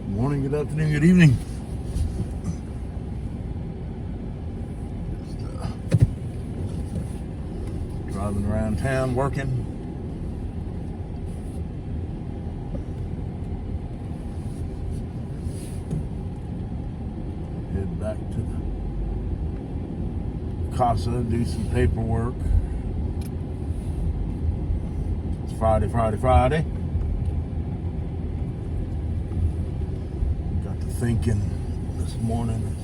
Morning, good afternoon, good evening. Just driving around town, working. Head back to the casa, do some paperwork. It's Friday. Thinking this morning,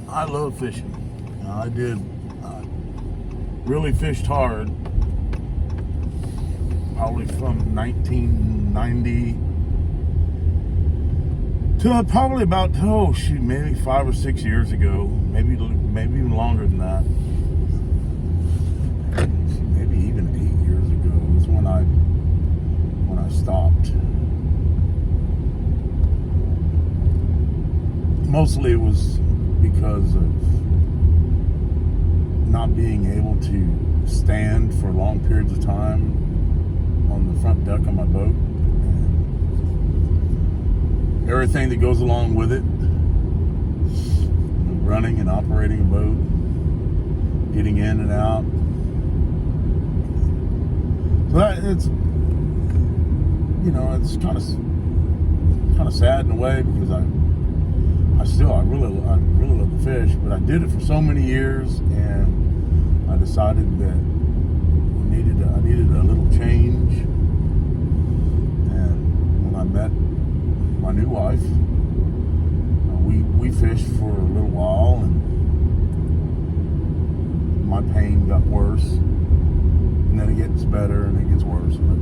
I love fishing. I really fished hard probably from 1990 to probably about maybe 5 or 6 years ago, maybe even longer than that. Maybe even 8 years ago was when I stopped. Mostly it was because of not being able to stand for long periods of time on the front deck of my boat and everything that goes along with it. Running and operating a boat, getting in and out. So it's kind of sad in a way, because I really love to fish, but I did it for so many years, and I decided that I needed a little change. And when I met my new wife, we fished for a little while, and my pain got worse, and then it gets better, and it gets worse. But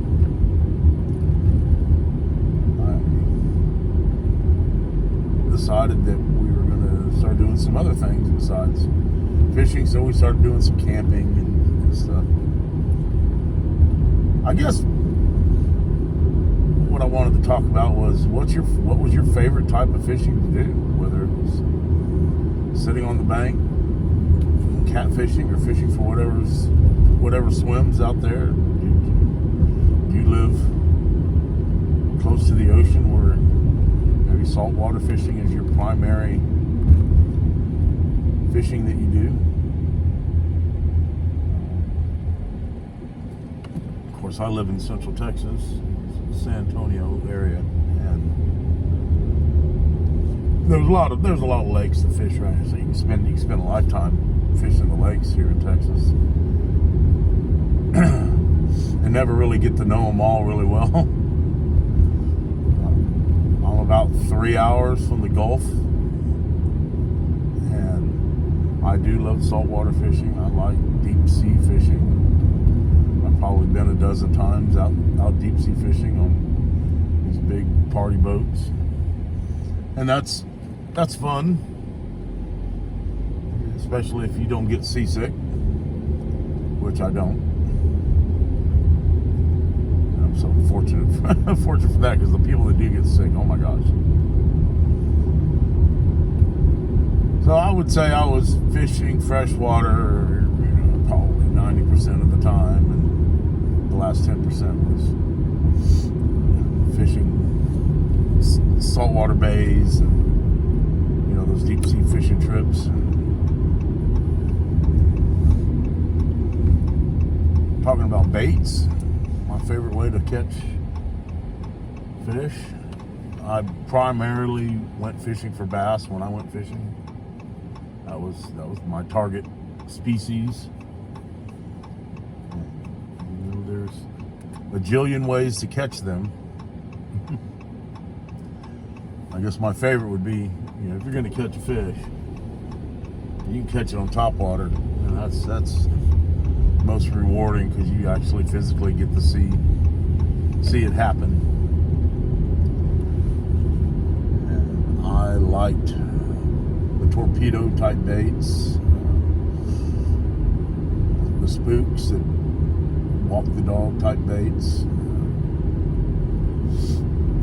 decided that we were going to start doing some other things besides fishing, so we started doing some camping and stuff. I guess what I wanted to talk about was what was your favorite type of fishing to do, whether it was sitting on the bank catfishing or fishing for whatever swims out there. Do you live close to the ocean where maybe saltwater fishing is your primary fishing that you do? Of course, I live in Central Texas, San Antonio area, and there's a lot of lakes to fish around here, so you can spend a lifetime fishing the lakes here in Texas, and never really get to know them all really well. About 3 hours from the Gulf, and I do love saltwater fishing. I like deep sea fishing. I've probably been a dozen times out deep sea fishing on these big party boats, and that's fun, especially if you don't get seasick, which I don't. So fortunate for that, because the people that do get sick, oh my gosh. So I would say I was fishing freshwater, probably 90% of the time, and the last 10% was fishing saltwater bays and those deep sea fishing trips. Talking about baits. My favorite way to catch fish, I primarily went fishing for bass when I went fishing. That was my target species. There's a jillion ways to catch them. I guess my favorite would be, if you're going to catch a fish, you can catch it on top water, and that's most rewarding, because you actually physically get to see it happen. And I liked the torpedo type baits, the spooks that walk the dog type baits.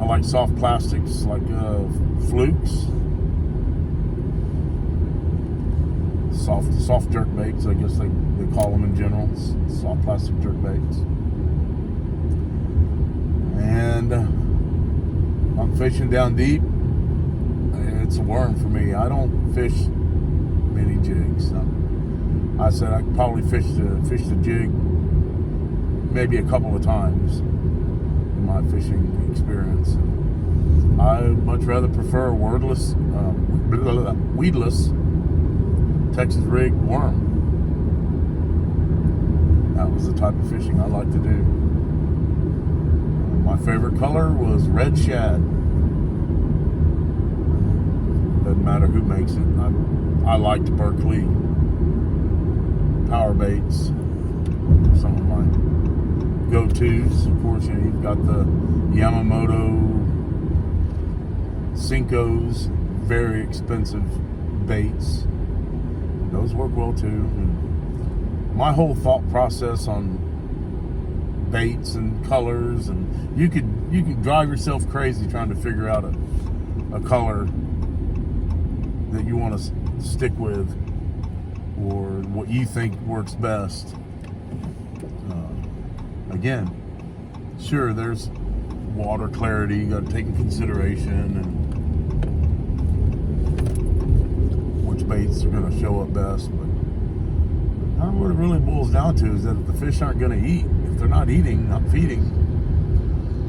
I like soft plastics like flukes, soft jerk baits, I guess they call them in general, soft plastic jerk baits. And and I'm fishing down deep, it's a worm for me. I don't fish many jigs. I said I probably fished the jig maybe a couple of times in my fishing experience. I much rather prefer weedless Texas rig worm. That was the type of fishing I like to do. My favorite color was red shad. Doesn't matter who makes it. I liked Berkeley power baits. Some of my go-tos. Of course, you've got the Yamamoto Cincos, very expensive baits. Those work well too. And my whole thought process on baits and colors, and you could drive yourself crazy trying to figure out a color that you want to stick with, or what you think works best. Again, sure, there's water clarity you got to take in consideration, and which baits are going to show up best. But what it really boils down to is that if the fish aren't going to eat, if they're not eating, not feeding,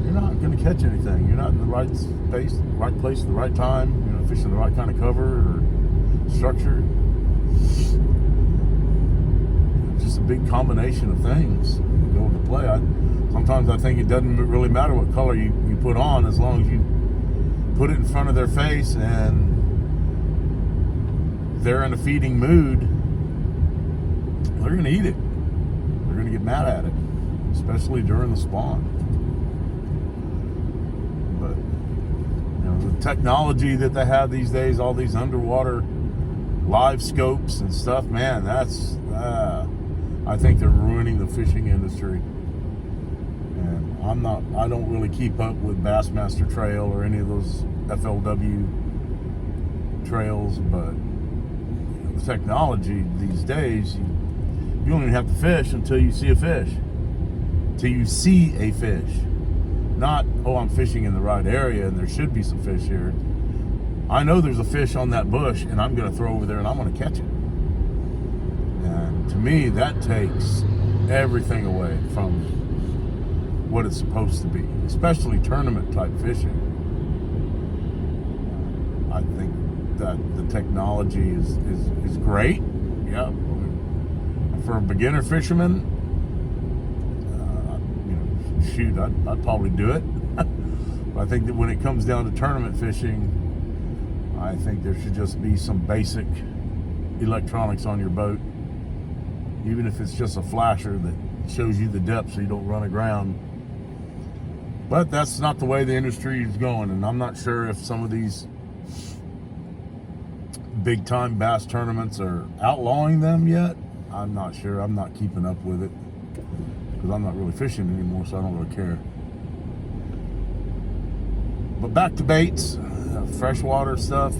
you're not going to catch anything. You're not in the right space, right place at the right time. You're not fishing the right kind of cover or structure. It's just a big combination of things that go into play. Sometimes I think it doesn't really matter what color you put on, as long as you put it in front of their face and they're in a feeding mood, they're going to eat it. They're going to get mad at it, especially during the spawn. But the technology that they have these days, all these underwater live scopes and stuff, man, that's I think they're ruining the fishing industry. And I don't really keep up with Bassmaster Trail or any of those FLW trails, but the technology these days, you don't even have to fish until you see a fish. Till you see a fish. Not, oh, I'm fishing in the right area and there should be some fish here. I know there's a fish on that bush and I'm going to throw over there and I'm going to catch it. And to me, that takes everything away from what it's supposed to be, especially tournament type fishing. I think that the technology is great. Yeah. For a beginner fisherman, shoot, I'd probably do it. But I think that when it comes down to tournament fishing, I think there should just be some basic electronics on your boat, even if it's just a flasher that shows you the depth so you don't run aground. But that's not the way the industry is going, and I'm not sure if some of these big time bass tournaments are outlawing them yet. I'm not sure. I'm not keeping up with it because I'm not really fishing anymore, so I don't really care. But back to baits, freshwater stuff.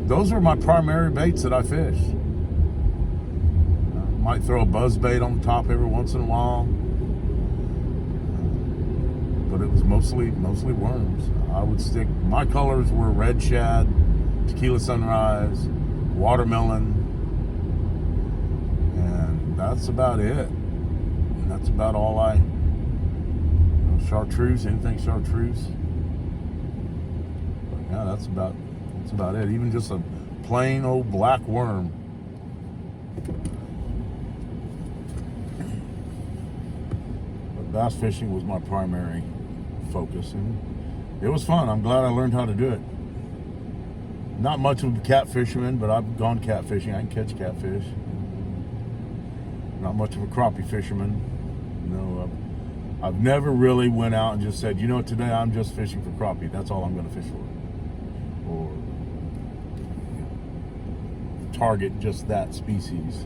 Those are my primary baits that I fish. Might throw a buzz bait on the top every once in a while, but it was mostly worms. I would stick. My colors were red shad, tequila sunrise, watermelon. That's about it. And that's about all chartreuse, anything chartreuse. But yeah, that's about it. Even just a plain old black worm. But bass fishing was my primary focus, and it was fun. I'm glad I learned how to do it. Not much of a catfisherman, but I've gone catfishing. I can catch catfish. Not much of a crappie fisherman. No, I've never really went out and just said, today I'm just fishing for crappie. That's all I'm going to fish for. Or target just that species.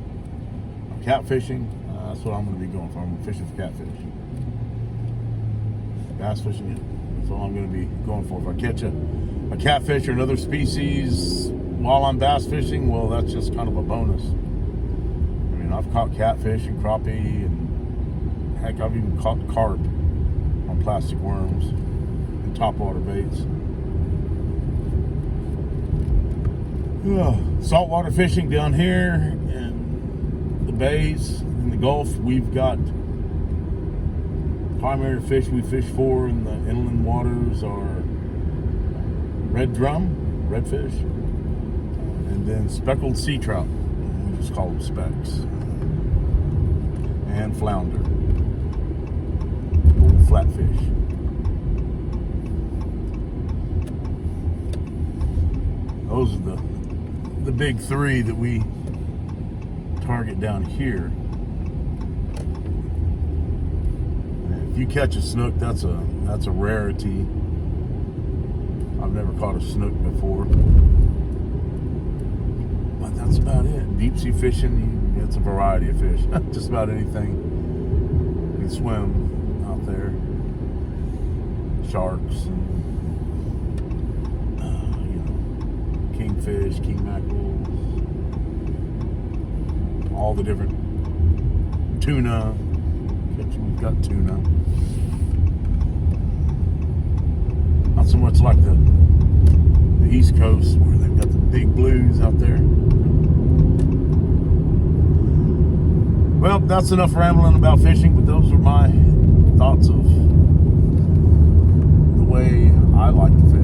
Catfishing, that's what I'm going to be going for. I'm fishing for catfish. Bass fishing, that's all I'm going to be going for. If I catch a catfish or another species while I'm bass fishing, well, that's just kind of a bonus. I've caught catfish and crappie, and heck, I've even caught carp on plastic worms and topwater baits. Saltwater fishing down here in the bays, in the Gulf. We've got primary fish we fish for in the inland waters are red drum, redfish, and then speckled sea trout. We just call them specks. And flounder, old flatfish. Those are the big three that we target down here. And if you catch a snook, that's a rarity. I've never caught a snook before, but that's about it. Deep sea fishing, it's a variety of fish. Just about anything you can swim out there. Sharks and kingfish, king mackerels, all the different tuna. We've got tuna. Not so much like the East Coast where they've got the big blues out there. Well, that's enough rambling about fishing, but those are my thoughts of the way I like to fish.